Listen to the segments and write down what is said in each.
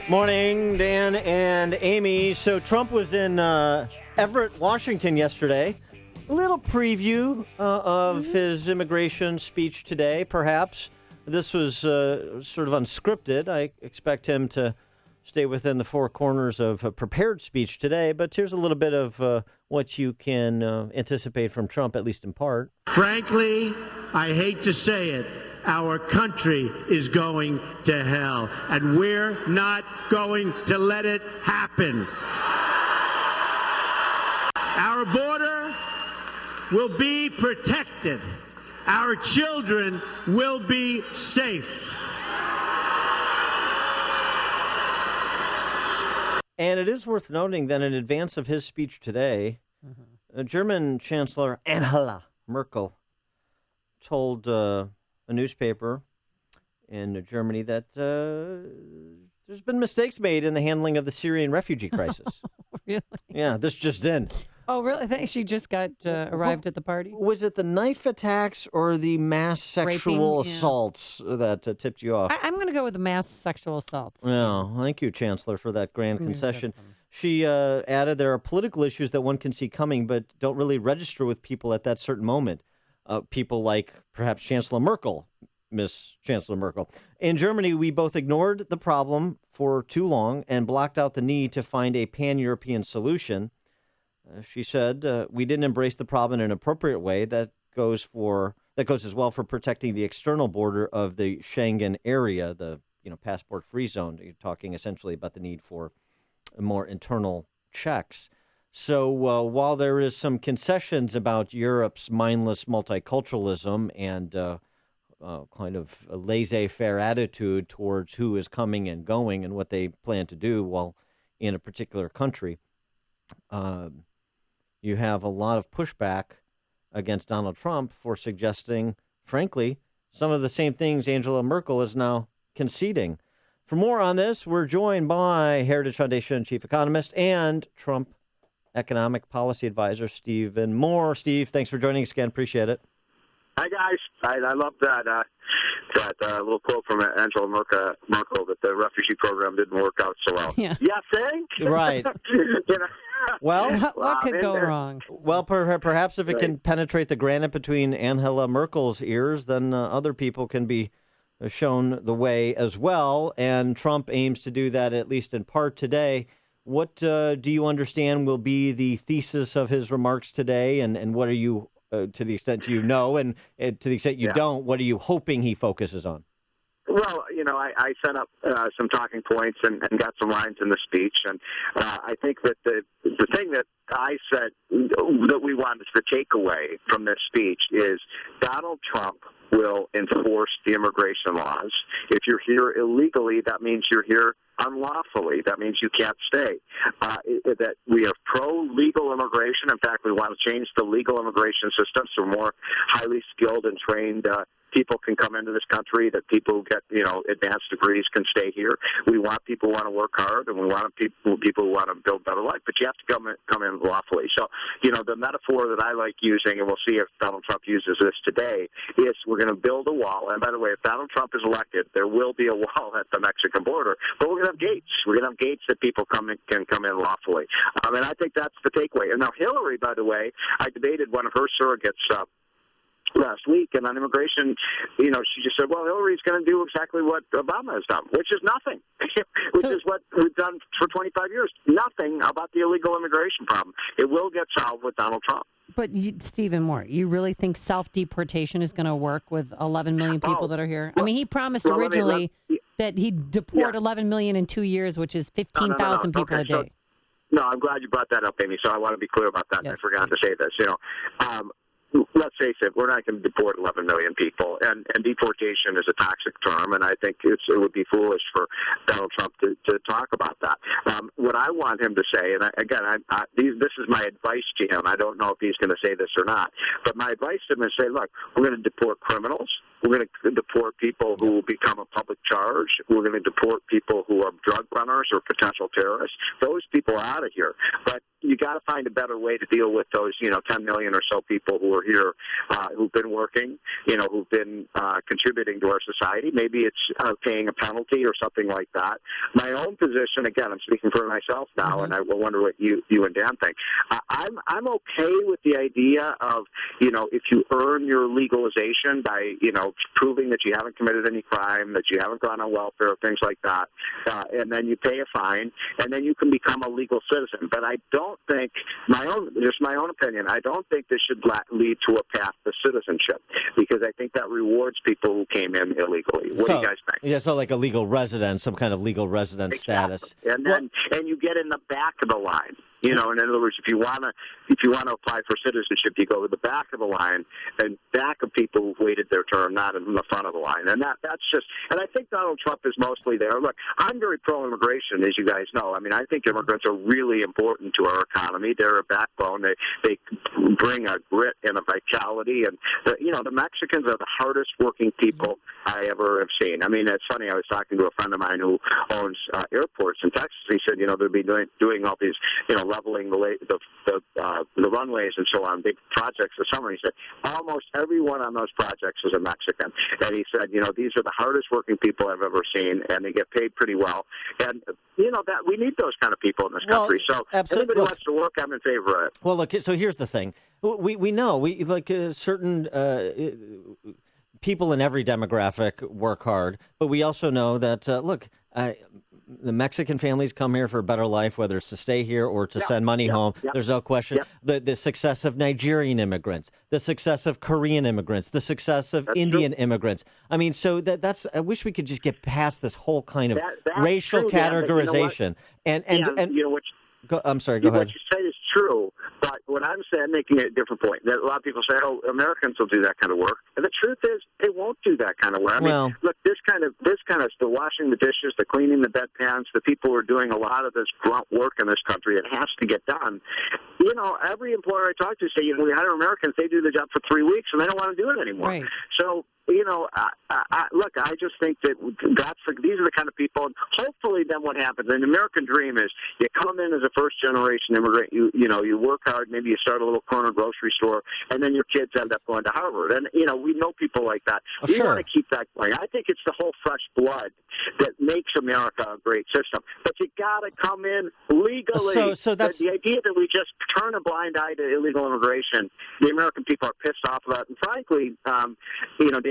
Morning, Dan and Amy. So Trump was in Everett, Washington yesterday. A little preview of his immigration speech today, perhaps. This was sort of unscripted. I expect him to stay within the four corners of a prepared speech today, but here's a little bit of what you can anticipate from Trump, at least in part. Frankly, I hate to say it, our country is going to hell, and we're not going to let it happen. Our border will be protected. Our children will be safe. And it is worth noting that in advance of his speech today, German Chancellor Angela Merkel told a newspaper in Germany that there's been mistakes made in the handling of the Syrian refugee crisis. Really? Yeah, this just in. Oh, really? I think she just got arrived at the party. Was it the knife attacks or the mass sexual assaults that tipped you off? I'm going to go with the mass sexual assaults. Well, thank you, Chancellor, for that grand concession. She added there are political issues that one can see coming but don't really register with people at that certain moment. People like perhaps Chancellor Merkel, Miss Chancellor Merkel. In Germany, we both ignored the problem for too long and blocked out the need to find a pan-European solution. She said, we didn't embrace the problem in an appropriate way that goes as well for protecting the external border of the Schengen area, the passport-free zone. You're talking essentially about the need for more internal checks. So while there is some concessions about Europe's mindless multiculturalism and kind of a laissez-faire attitude towards who is coming and going and what they plan to do while in a particular country, you have a lot of pushback against Donald Trump for suggesting, frankly, some of the same things Angela Merkel is now conceding. For more on this, we're joined by Heritage Foundation chief economist and Trump economic policy advisor, Stephen Moore. Steve, thanks for joining us again. Appreciate it. Hi, guys. I love that little quote from Angela Merkel that the refugee program didn't work out so well. Yeah. You think? Right. Well, what could go wrong? Well, perhaps if it can penetrate the granite between Angela Merkel's ears, then other people can be shown the way as well. And Trump aims to do that, at least in part today. What do you understand will be the thesis of his remarks today? And what are you, to the extent you know, and to the extent you don't, what are you hoping he focuses on? Well, I set up some talking points and got some lines in the speech, and I think that the thing that I said that we wanted to take away from this speech is Donald Trump will enforce the immigration laws. If you're here illegally, that means you're here unlawfully. That means you can't stay. That we are pro-legal immigration. In fact, we want to change the legal immigration system so more highly skilled and trained people can come into this country, that people who get, advanced degrees can stay here. We want people who want to work hard, and we want people who want to build better life, but you have to come in lawfully. So, the metaphor that I like using, and we'll see if Donald Trump uses this today, is we're going to build a wall. And by the way, if Donald Trump is elected, there will be a wall at the Mexican border, but we're going to have gates. We're going to have gates that people can come in lawfully. And I think that's the takeaway. And now Hillary, by the way, I debated one of her surrogates last week, and on immigration, she just said, well, Hillary's going to do exactly what Obama has done, which is nothing, which is what we've done for 25 years. Nothing about the illegal immigration problem. It will get solved with Donald Trump. But, Stephen Moore, you really think self-deportation is going to work with 11 million people that are here? Well, he promised originally that he'd deport 11 million in 2 years, which is 15,000 people a day. No, I'm glad you brought that up, Amy, so I want to be clear about that. Yes, I forgot to say this. Let's face it, we're not going to deport 11 million people, and deportation is a toxic term, and I think it would be foolish for Donald Trump to talk about that. What I want him to say, and this is my advice to him. I don't know if he's going to say this or not, but my advice to him is say, look, we're going to deport criminals. We're going to deport people who will become a public charge. We're going to deport people who are drug runners or potential terrorists. Those people are out of here. But you got to find a better way to deal with those 10 million or so people who are here, who've been working, who've been contributing to our society. Maybe it's paying a penalty or something like that. My own position, again, I'm speaking for myself now, and I wonder what you and Dan think. I'm okay with the idea of if you earn your legalization by proving that you haven't committed any crime, that you haven't gone on welfare, things like that, and then you pay a fine, and then you can become a legal citizen. But I don't think my own opinion. I don't think this should lead to a path to citizenship, because I think that rewards people who came in illegally. What do you guys think? Yeah, so like a legal resident, some kind of legal resident status, and then and you get in the back of the line. In other words, if you want to apply for citizenship, you go to the back of the line and back of people who've waited their turn, not in the front of the line. And that's just. And I think Donald Trump is mostly there. Look, I'm very pro-immigration, as you guys know. I mean, I think immigrants are really important to our economy. They're a backbone. They bring a grit and a vitality. And the Mexicans are the hardest working people I ever have seen. I mean, it's funny. I was talking to a friend of mine who owns airports in Texas. He said, they'll be doing all these, leveling the runways and so on, big projects this summer. He said almost everyone on those projects is a Mexican, and he said, these are the hardest working people I've ever seen, and they get paid pretty well, and that we need those kind of people in this country. So anybody who wants to work, I'm in favor of it. Well, look. So here's the thing: we know certain people in every demographic work hard, but we also know that the Mexican families come here for a better life, whether it's to stay here or to send money home. There's no question. The success of Nigerian immigrants, the success of Korean immigrants, the success of Indian immigrants. I mean, so that's. I wish we could just get past this whole kind of racial categorization. I'm sorry. Go ahead. What you say is true, but what I'm saying, making a different point. That a lot of people say, "Oh, Americans will do that kind of work," and the truth is, they won't do that kind of work. I mean, look, this kind of the washing the dishes, the cleaning the bedpans, the people who are doing a lot of this grunt work in this country. It has to get done. Every employer I talk to say, we hire Americans, they do the job for 3 weeks and they don't want to do it anymore. Right. So. Look, I just think that these are the kind of people, and hopefully then what happens, and the American dream is you come in as a first-generation immigrant, you work hard, maybe you start a little corner grocery store, and then your kids end up going to Harvard. And, we know people like that. We want to keep that going. I think it's the whole fresh blood that makes America a great system. But you got to come in legally. So that's the idea that we just turn a blind eye to illegal immigration. The American people are pissed off about it. And frankly, Dan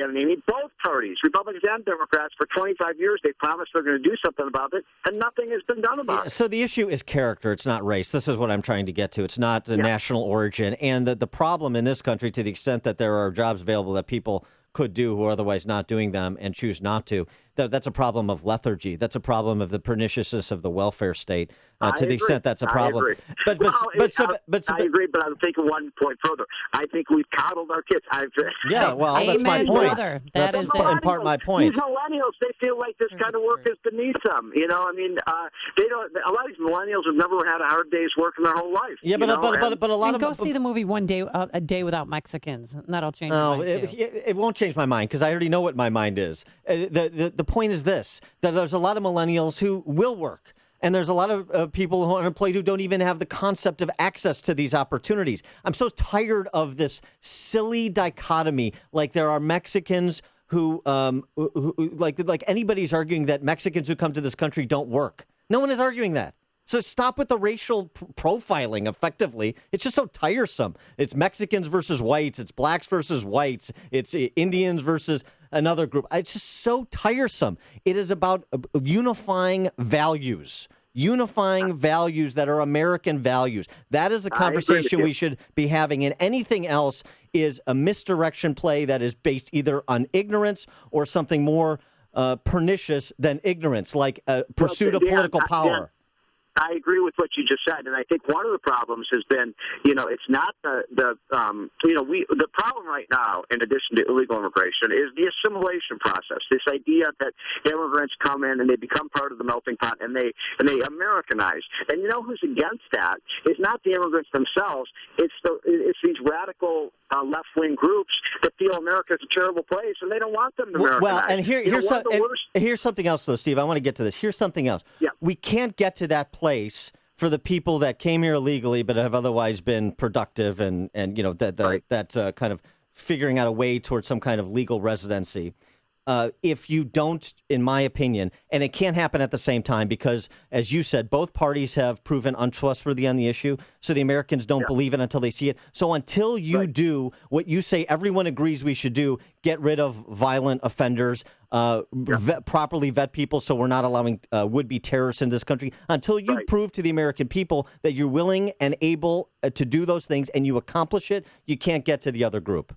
and Amy, both parties, Republicans and Democrats, for 25 years, they promised they're going to do something about it, and nothing has been done about it. So the issue is character. It's not race. This is what I'm trying to get to. It's not the national origin. And the problem in this country, to the extent that there are jobs available that people could do who are otherwise not doing them and choose not to, that's a problem of lethargy. That's a problem of the perniciousness of the welfare state. To the extent that's a problem. I agree. I agree, but I'm thinking one point further. I think we've coddled our kids. That's my point. That's in part my point. These millennials, they feel like this kind of work is beneath them. They don't. A lot of these millennials have never had a hard day's work in their whole life. Yeah, but a lot of go see the movie A Day Without Mexicans. That'll change. No, it won't change my mind because I already know what my mind is. The point is this: that there's a lot of millennials who will work. And there's a lot of people who are unemployed who don't even have the concept of access to these opportunities. I'm so tired of this silly dichotomy. Like there are Mexicans who like anybody's arguing that Mexicans who come to this country don't work. No one is arguing that. So stop with the racial profiling, effectively. It's just so tiresome. It's Mexicans versus whites. It's blacks versus whites. It's Indians versus another group. It's just so tiresome. It is about unifying values that are American values. That is the conversation we should be having. And anything else is a misdirection play that is based either on ignorance or something more pernicious than ignorance, like pursuit of political power. I agree with what you just said, and I think one of the problems has been, it's not the problem right now, in addition to illegal immigration, is the assimilation process. This idea that immigrants come in and they become part of the melting pot and they Americanize. And who's against that? It's not the immigrants themselves. It's these radical left-wing groups that feel America's a terrible place and they don't want them to Americanize. Well, and here's something else, though, Steve. I want to get to this. Here's something else. Yeah. We can't get to that place for the people that came here illegally but have otherwise been productive and that kind of figuring out a way towards some kind of legal residency. If you don't, in my opinion, and it can't happen at the same time because, as you said, both parties have proven untrustworthy on the issue, so the Americans don't believe it until they see it. So until you do what you say everyone agrees we should do, get rid of violent offenders, properly vet people so we're not allowing would-be terrorists in this country, until you prove to the American people that you're willing and able to do those things and you accomplish it, you can't get to the other group.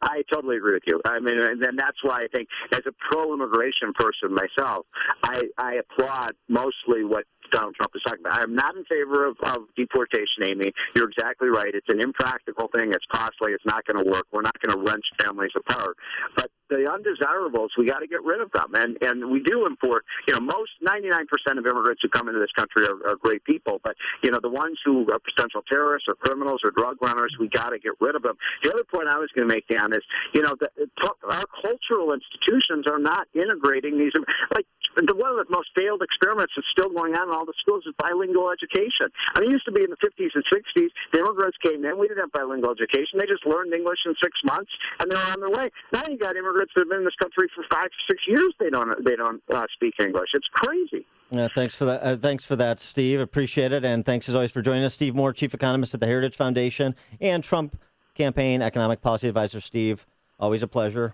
I totally agree with you. I mean, and that's why I think, as a pro-immigration person myself, I applaud mostly what Donald Trump is talking about. I'm not in favor of deportation, Amy. You're exactly right. It's an impractical thing. It's costly. It's not going to work. We're not going to wrench families apart. But the undesirables, we got to get rid of them. And we do import, most 99% of immigrants who come into this country are great people. But, the ones who are potential terrorists or criminals or drug runners, we got to get rid of them. The other point I was going to make, Dan, is, our cultural institutions are not integrating these. Like, one of the most failed experiments that's still going on in all the schools is bilingual education. I mean, it used to be in the 50s and 60s, the immigrants came in, we didn't have bilingual education. They just learned English in 6 months, and they're on their way. Now you got immigrants that have been in this country for 5 to 6 years. They don't speak English. It's crazy. Thanks for that. Thanks for that, Steve. Appreciate it. And thanks, as always, for joining us. Steve Moore, Chief Economist at the Heritage Foundation and Trump Campaign Economic Policy Advisor. Steve, always a pleasure.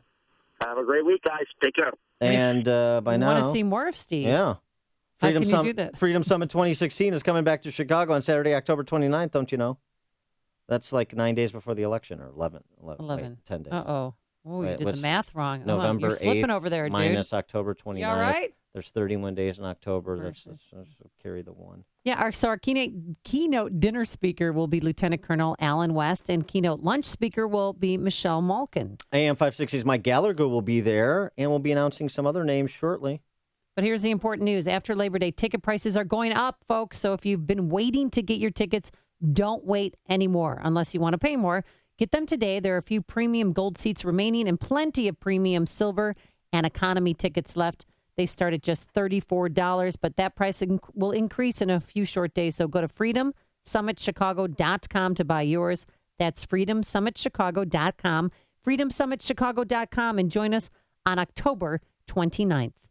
Have a great week, guys. Take care. And by now, want to see more of Steve. Yeah. How can you do that? Freedom Summit 2016 is coming back to Chicago on Saturday, October 29th, don't you know? That's like 9 days before the election, or 11. Wait, 10 days. Uh-oh. Oh, you did the math wrong. November 8th You're slipping over there, dude. minus October 29th. You all right? There's 31 days in October. Let's carry the one. Yeah, our keynote dinner speaker will be Lieutenant Colonel Alan West, and keynote lunch speaker will be Michelle Malkin. AM 560's Mike Gallagher will be there, and we'll be announcing some other names shortly. But here's the important news. After Labor Day, ticket prices are going up, folks. So if you've been waiting to get your tickets, don't wait anymore unless you want to pay more. Get them today. There are a few premium gold seats remaining and plenty of premium silver and economy tickets left. They start at just $34, but that price will increase in a few short days. So go to freedomsummitchicago.com to buy yours. That's freedomsummitchicago.com, freedomsummitchicago.com, and join us on October 29th.